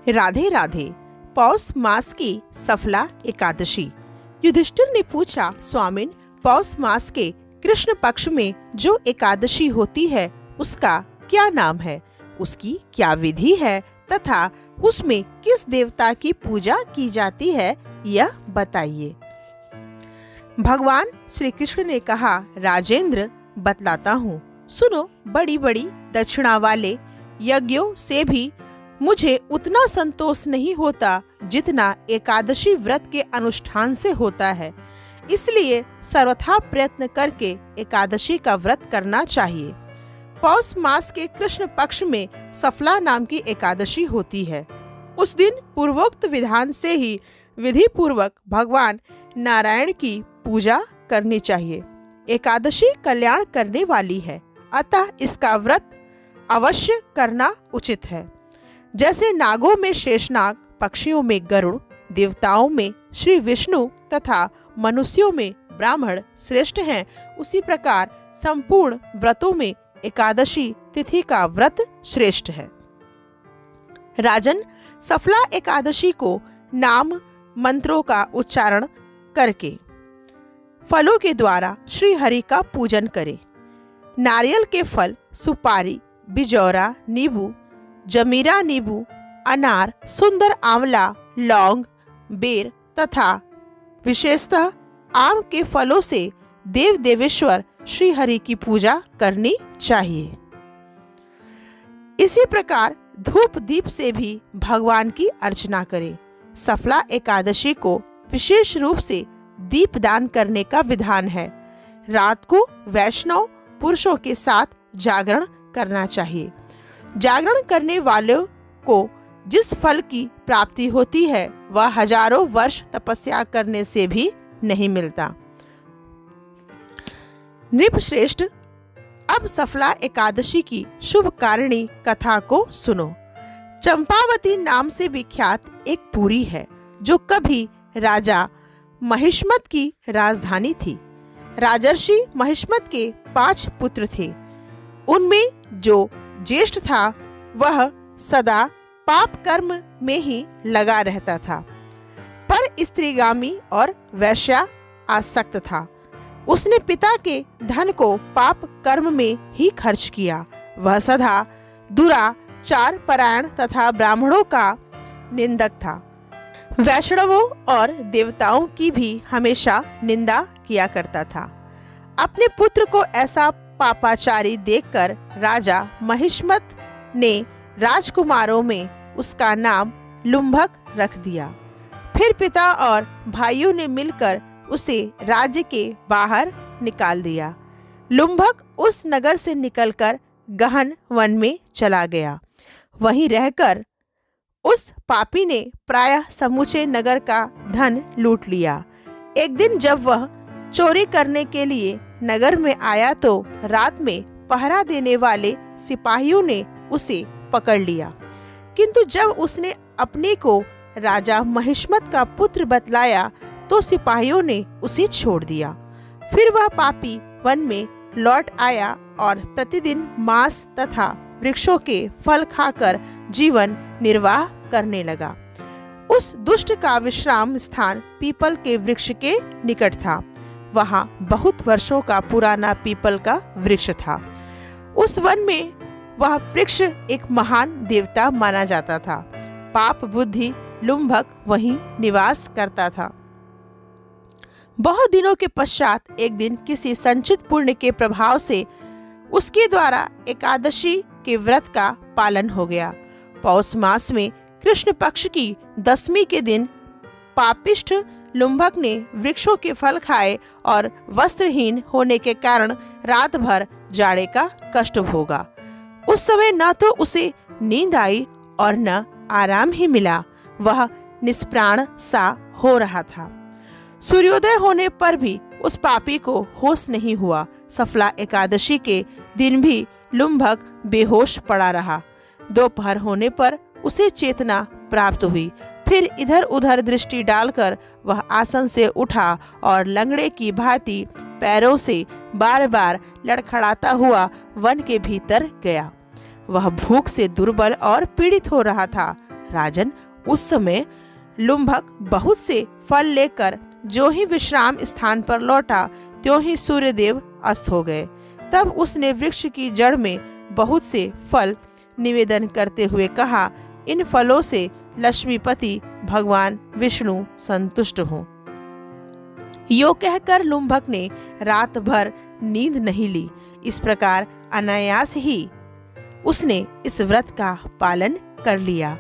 राधे राधे। पौष मास की सफला एकादशी। युधिष्ठिर ने पूछा, स्वामिन, पौष मास के कृष्ण पक्ष में जो एकादशी होती है उसका क्या नाम है, उसकी क्या विधि है तथा उसमें किस देवता की पूजा की जाती है, यह बताइए। भगवान श्री कृष्ण ने कहा, राजेंद्र, बतलाता हूँ, सुनो। बड़ी बड़ी दक्षिणा वाले यज्ञों से भी मुझे उतना संतोष नहीं होता जितना एकादशी व्रत के अनुष्ठान से होता है। इसलिए सर्वथा प्रयत्न करके एकादशी का व्रत करना चाहिए। पौष मास के कृष्ण पक्ष में सफला नाम की एकादशी होती है। उस दिन पूर्वोक्त विधान से ही विधि पूर्वक भगवान नारायण की पूजा करनी चाहिए। एकादशी कल्याण करने वाली है, अतः इसका व्रत अवश्य करना उचित है। जैसे नागों में शेषनाग, पक्षियों में गरुड़, देवताओं में श्री विष्णु तथा मनुष्यों में ब्राह्मण श्रेष्ठ हैं, उसी प्रकार संपूर्ण व्रतों में एकादशी तिथि का व्रत श्रेष्ठ है। राजन, सफला एकादशी को नाम मंत्रों का उच्चारण करके फलों के द्वारा श्री हरि का पूजन करें। नारियल के फल, सुपारी, बिजौरा नींबू, जमीरा नींबू, अनार, सुंदर आंवला, लौंग, बेर तथा विशेषतः आम के फलों से देव देवेश्वर श्री हरि की पूजा करनी चाहिए। इसी प्रकार धूप दीप से भी भगवान की अर्चना करें। सफला एकादशी को विशेष रूप से दीप दान करने का विधान है। रात को वैष्णव पुरुषों के साथ जागरण करना चाहिए। जागरण करने वालों को जिस फल की प्राप्ति होती है वह हजारों वर्ष तपस्या करने से भी नहीं मिलता। नृपश्रेष्ठ, अब सफला एकादशी की शुभ कारिणी कथा को सुनो। चंपावती नाम से विख्यात एक पुरी है जो कभी राजा महिष्मत की राजधानी थी। राजर्षि महिष्मत के 5 पुत्र थे। उनमें जो ज्येष्ठ था वह सदा पाप कर्म में ही लगा रहता था, पर स्त्रीगामी और वैश्या आसक्त था। उसने पिता के धन को पाप कर्म में ही खर्च किया। वह सदा दुराचार परायण तथा ब्राह्मणों का निंदक था। वैष्णवों और देवताओं की भी हमेशा निंदा किया करता था। अपने पुत्र को ऐसा पापाचारी देखकर राजा महिष्मत ने राजकुमारों में उसका नाम लुम्भक रख दिया। फिर पिता और भाइयों ने मिलकर उसे राज्य के बाहर निकाल दिया। लुम्भक उस नगर से निकलकर गहन वन में चला गया। वहीं रहकर उस पापी ने प्रायः समूचे नगर का धन लूट लिया। एक दिन जब वह चोरी करने के लिए नगर में आया तो रात में पहरा देने वाले सिपाहियों ने उसे पकड़ लिया, किंतु जब उसने अपने को राजा महिष्मत का पुत्र बतलाया तो सिपाहियों ने उसे छोड़ दिया। फिर वह पापी वन में लौट आया और प्रतिदिन मांस तथा वृक्षों के फल खाकर जीवन निर्वाह करने लगा। उस दुष्ट का विश्राम स्थान पीपल के वृक्ष के निकट था। वहां बहुत वर्षों का पुराना पीपल का वृक्ष था। उस वन में वह वृक्ष एक महान देवता माना जाता था। पाप बुद्धि लुम्भक वहीं निवास करता था। बहुत दिनों के पश्चात एक दिन किसी संचित पुण्य के प्रभाव से उसके द्वारा एकादशी के व्रत का पालन हो गया। पौष मास में कृष्ण पक्ष की 10वीं के दिन पापिष्ठ लुम्भक ने वृक्षों के फल खाए और वस्त्रहीन होने के कारण रात भर जाड़े का कष्ट भोगा। उस समय न तो उसे नींद आई और न आराम ही मिला। वह निष्प्राण सा हो रहा था। सूर्योदय होने पर भी उस पापी को होश नहीं हुआ। सफला एकादशी के दिन भी लुम्भक बेहोश पड़ा रहा। दोपहर होने पर उसे चेतना प्राप्त हुई। फिर इधर उधर दृष्टि डालकर वह आसन से उठा और लंगड़े की भांति पैरों से बार बार लड़खड़ाता हुआ वन के भीतर गया। वह भूख से दुर्बल और पीड़ित हो रहा था। राजन, उस समय लुम्भक बहुत से फल लेकर जो ही विश्राम स्थान पर लौटा, त्यों ही सूर्यदेव अस्त हो गए। तब उसने वृक्ष की जड़ में बहुत से फल निवेदन करते हुए कहा, इन फलों से लक्ष्मीपति भगवान विष्णु संतुष्ट हों। यो कहकर लुम्भक ने रात भर नींद नहीं ली। इस प्रकार अनायास ही उसने इस व्रत का पालन कर लिया।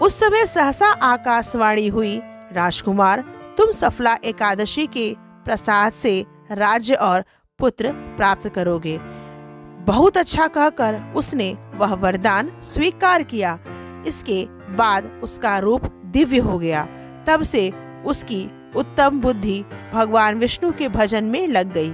उस समय सहसा आकाशवाणी हुई, राजकुमार, तुम सफला एकादशी के प्रसाद से राज्य और पुत्र प्राप्त करोगे। बहुत अच्छा कहकर उसने वह वरदान स्वीकार किया। इसके बाद उसका रूप दिव्य हो गया। तब से उसकी उत्तम बुद्धि भगवान विष्णु के भजन में लग गई।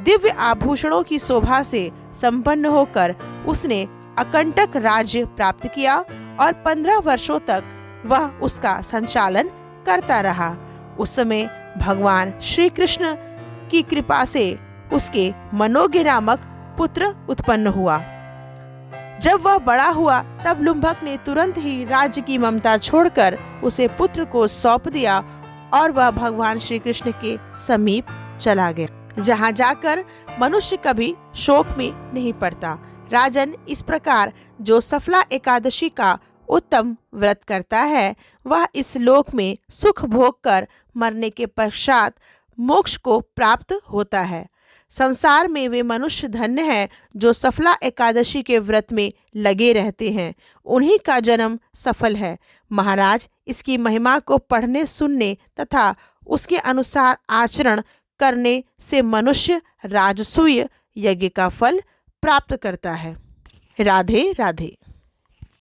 दिव्य आभूषणों की शोभा से संपन्न होकर उसने अकंटक राज्य प्राप्त किया और 15 वर्षों तक वह उसका संचालन करता रहा। उस समय भगवान श्री कृष्ण की कृपा से उसके मनोज्ञ नामक पुत्र उत्पन्न हुआ। जब वह बड़ा हुआ तब लुम्भक ने तुरंत ही राज्य की ममता छोड़कर उसे पुत्र को सौंप दिया और वह भगवान श्री कृष्ण के समीप चला गया, जहाँ जाकर मनुष्य कभी शोक में नहीं पड़ता। राजन, इस प्रकार जो सफला एकादशी का उत्तम व्रत करता है, वह इस लोक में सुख भोग कर मरने के पश्चात मोक्ष को प्राप्त होता है। संसार में वे मनुष्य धन्य हैं जो सफला एकादशी के व्रत में लगे रहते हैं, उन्हीं का जन्म सफल है। महाराज, इसकी महिमा को पढ़ने, सुनने तथा उसके अनुसार आचरण करने से मनुष्य राजसूय यज्ञ का फल प्राप्त करता है। राधे राधे।